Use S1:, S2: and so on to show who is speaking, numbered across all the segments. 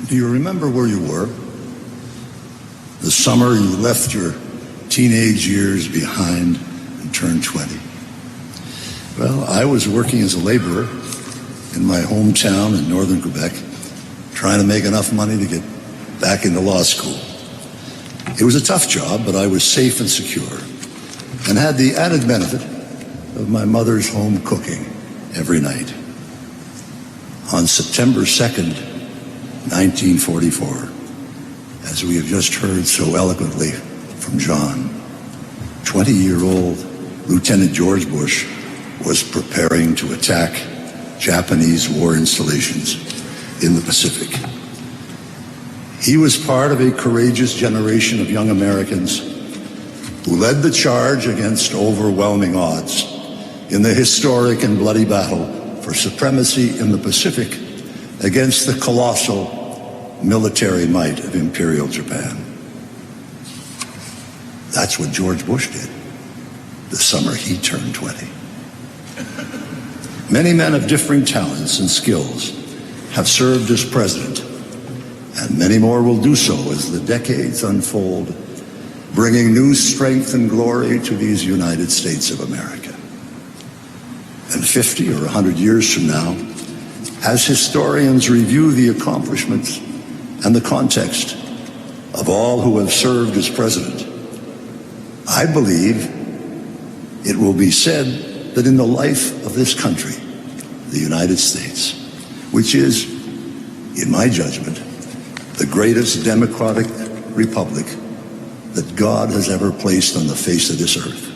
S1: Do you remember where you were? The summer you left your teenage years behind and turned 20. Well, I was working as a laborer in my hometown in northern Quebec, trying to make enough money to get back into law school. It was a tough job, but I was safe and secure, and had the added benefit of my mother's home cooking every night. On September 2nd, 1944, as we have just heard so eloquently from John, 20-year-old Lieutenant George Bush was preparing to attack Japanese war installations in the Pacific. He was part of a courageous generation of young Americans who led the charge against overwhelming odds in the historic and bloody battle for supremacy in the Pacific against the colossal military might of Imperial Japan. That's what George Bush did the summer he turned 20. Many men of differing talents and skills have served as president, and many more will do so as the decades unfold, bringing new strength and glory to these United States of America. And 50 or 100 years from now, as historians review the accomplishments and the context of all who have served as president, I believe it will be said that in the life of this country, the United States, which is, in my judgment, the greatest democratic republic that God has ever placed on the face of this earth,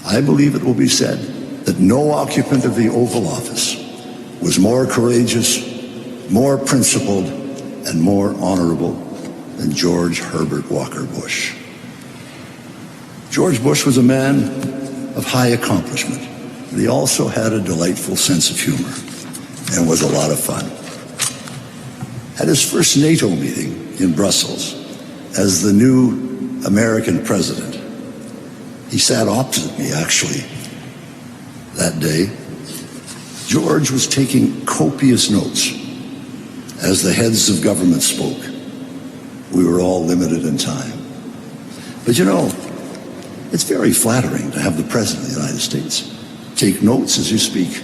S1: I believe it will be said that no occupant of the Oval Office was more courageous, more principled, and more honorable than George Herbert Walker Bush. George Bush was a man of high accomplishment, but he also had a delightful sense of humor and was a lot of fun. At his first NATO meeting in Brussels as the new American president, he sat opposite me, actually, that day. George was taking copious notes as the heads of government spoke. We were all limited in time. But you know, it's very flattering to have the President of the United States take notes as you speak.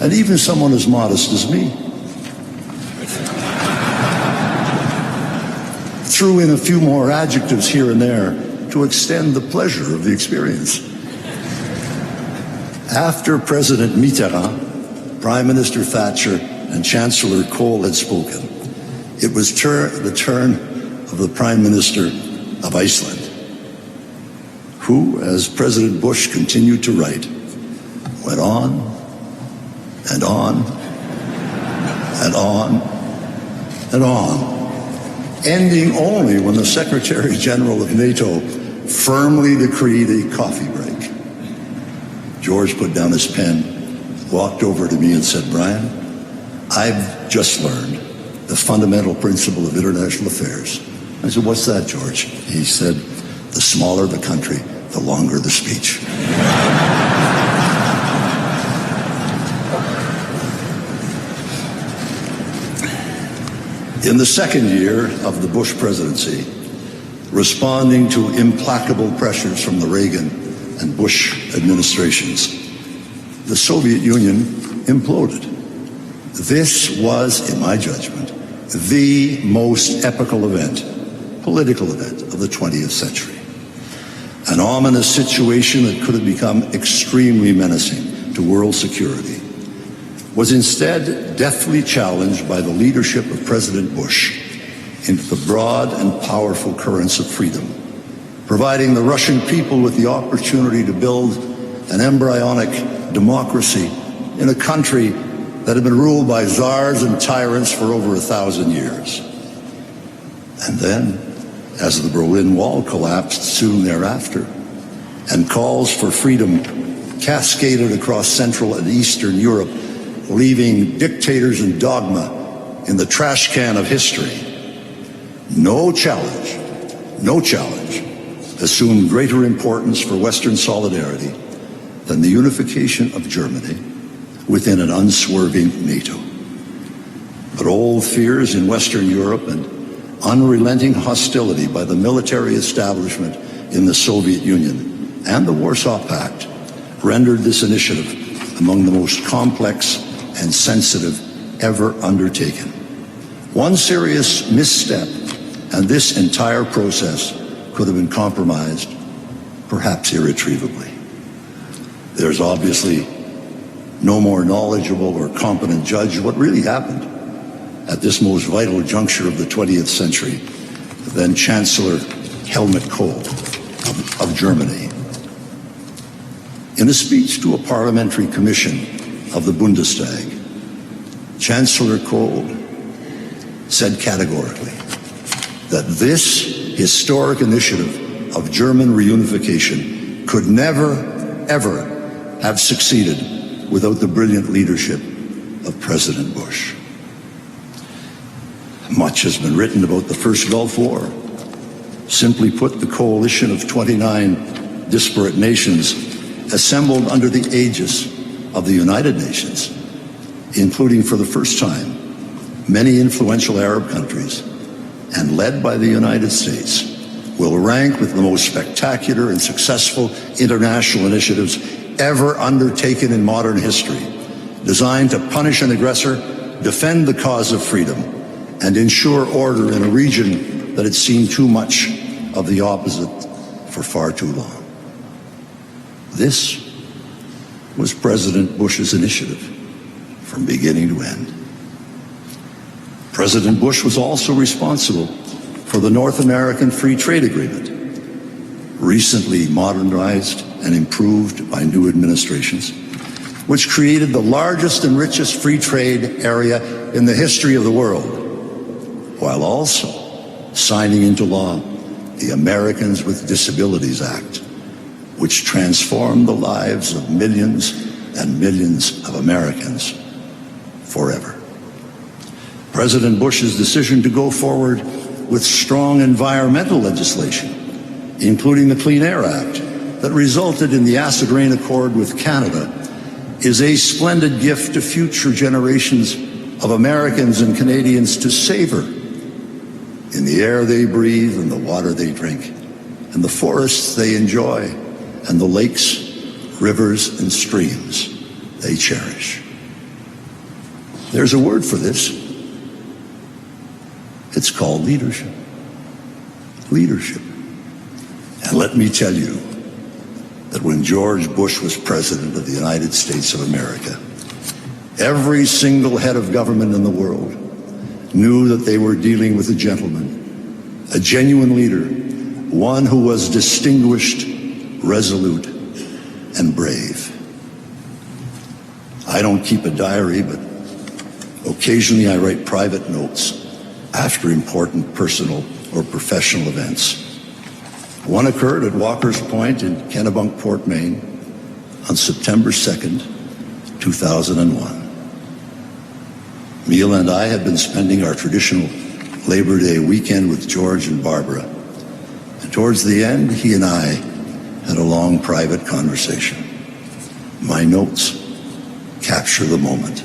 S1: And even someone as modest as me threw in a few more adjectives here and there to extend the pleasure of the experience. After President Mitterrand, Prime Minister Thatcher, and Chancellor Kohl had spoken, it was the turn of the Prime Minister of Iceland, who, as President Bush continued to write, went on and on and on and on, ending only when the Secretary General of NATO firmly decreed a coffee break. George put down his pen, walked over to me and said, "Brian, I've just learned the fundamental principle of international affairs." I said, "What's that, George?" He said, "The smaller the country, the longer the speech." In the second year of the Bush presidency, responding to implacable pressures from the Reagan and Bush administrations, the Soviet Union imploded. This was, in my judgment, the most epical event, political event of the 20th century. An ominous situation that could have become extremely menacing to world security was instead deftly challenged by the leadership of President Bush into the broad and powerful currents of freedom, providing the Russian people with the opportunity to build an embryonic democracy in a country that had been ruled by czars and tyrants for over 1,000 years. And then, as the Berlin Wall collapsed soon thereafter, and calls for freedom cascaded across Central and Eastern Europe, leaving dictators and dogma in the trash can of history, no challenge assumed greater importance for Western solidarity than the unification of Germany within an unswerving NATO. But old fears in Western Europe and unrelenting hostility by the military establishment in the Soviet Union and the Warsaw Pact rendered this initiative among the most complex and sensitive ever undertaken. One serious misstep, and this entire process could have been compromised, perhaps irretrievably. There's obviously no more knowledgeable or competent judge of what really happened at this most vital juncture of the 20th century than Chancellor Helmut Kohl of Germany. In a speech to a parliamentary commission of the Bundestag, Chancellor Kohl said categorically that this historic initiative of German reunification could never, ever have succeeded without the brilliant leadership of President Bush. Much has been written about the First Gulf War. Simply put, the coalition of 29 disparate nations assembled under the aegis of the United Nations, including for the first time many influential Arab countries, and led by the United States, will rank with the most spectacular and successful international initiatives ever undertaken in modern history, designed to punish an aggressor, defend the cause of freedom, and ensure order in a region that had seen too much of the opposite for far too long. This was President Bush's initiative from beginning to end. President Bush was also responsible for the North American Free Trade Agreement, recently modernized and improved by new administrations, which created the largest and richest free trade area in the history of the world, while also signing into law the Americans with Disabilities Act, which transformed the lives of millions and millions of Americans forever. President Bush's decision to go forward with strong environmental legislation, including the Clean Air Act, that resulted in the Acid Rain Accord with Canada, is a splendid gift to future generations of Americans and Canadians to savor in the air they breathe and the water they drink, and the forests they enjoy, and the lakes, rivers, and streams they cherish. There's a word for this. It's called leadership. Leadership. And let me tell you that when George Bush was President of the United States of America, every single head of government in the world knew that they were dealing with a gentleman, a genuine leader, one who was distinguished, resolute, and brave. I don't keep a diary, but occasionally I write private notes after important personal or professional events. One occurred at Walker's Point in Kennebunkport, Maine on September 2nd, 2001. Mila and I had been spending our traditional Labor Day weekend with George and Barbara. And towards the end, he and I had a long private conversation. My notes capture the moment.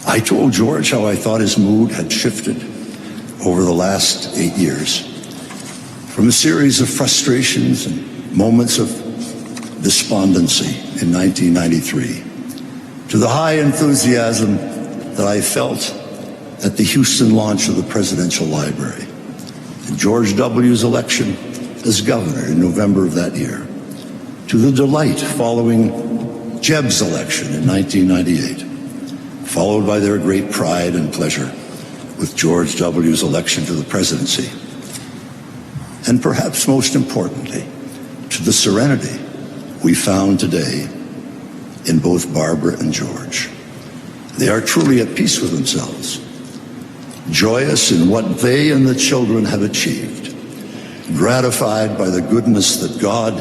S1: I told George how I thought his mood had shifted over the last 8 years, from a series of frustrations and moments of despondency in 1993 to the high enthusiasm that I felt at the Houston launch of the Presidential Library and George W.'s election as governor in November of that year, to the delight following Jebb's election in 1998, followed by their great pride and pleasure with George W.'s election to the presidency, and perhaps most importantly, to the serenity we found today in both Barbara and George. They are truly at peace with themselves, joyous in what they and the children have achieved, gratified by the goodness that God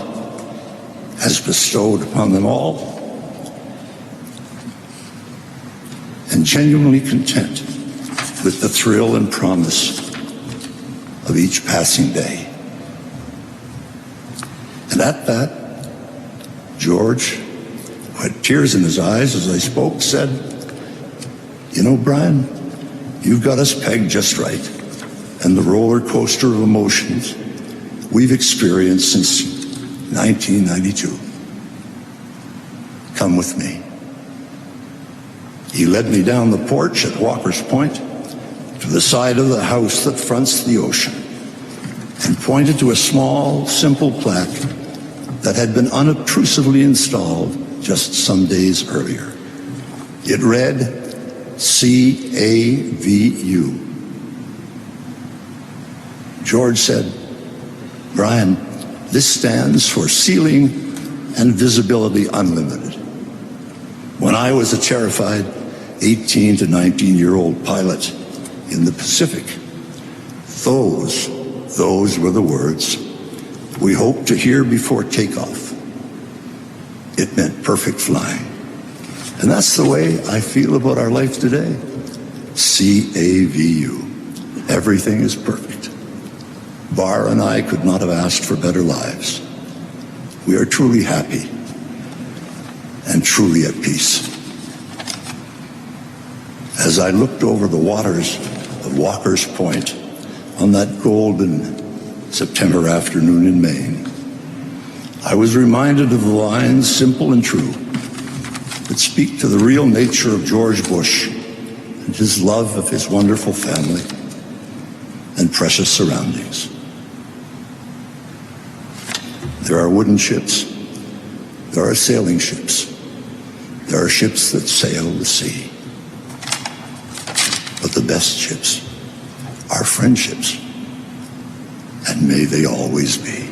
S1: has bestowed upon them all, and genuinely content with the thrill and promise of each passing day. And at that, George, who had tears in his eyes as I spoke, said, You know, Brian, you've got us pegged just right. And the roller coaster of emotions we've experienced since 1992. Come with me. He led me down the porch at Walker's Point to the side of the house that fronts the ocean and pointed to a small, simple plaque that had been unobtrusively installed just some days earlier. It read, CAVU. George said, Brian, this stands for Ceiling and Visibility Unlimited. When I was a terrified 18 to 19-year-old pilot in the Pacific, those were the words we hoped to hear before takeoff. It meant perfect flying. And that's the way I feel about our life today. CAVU. Everything is perfect. Bar and I could not have asked for better lives. We are truly happy and truly at peace. As I looked over the waters of Walker's Point on that golden September afternoon in Maine, I was reminded of the lines, simple and true, that speak to the real nature of George Bush and his love of his wonderful family and precious surroundings. There are wooden ships, there are sailing ships, there are ships that sail the sea. But the best ships are friendships, and may they always be.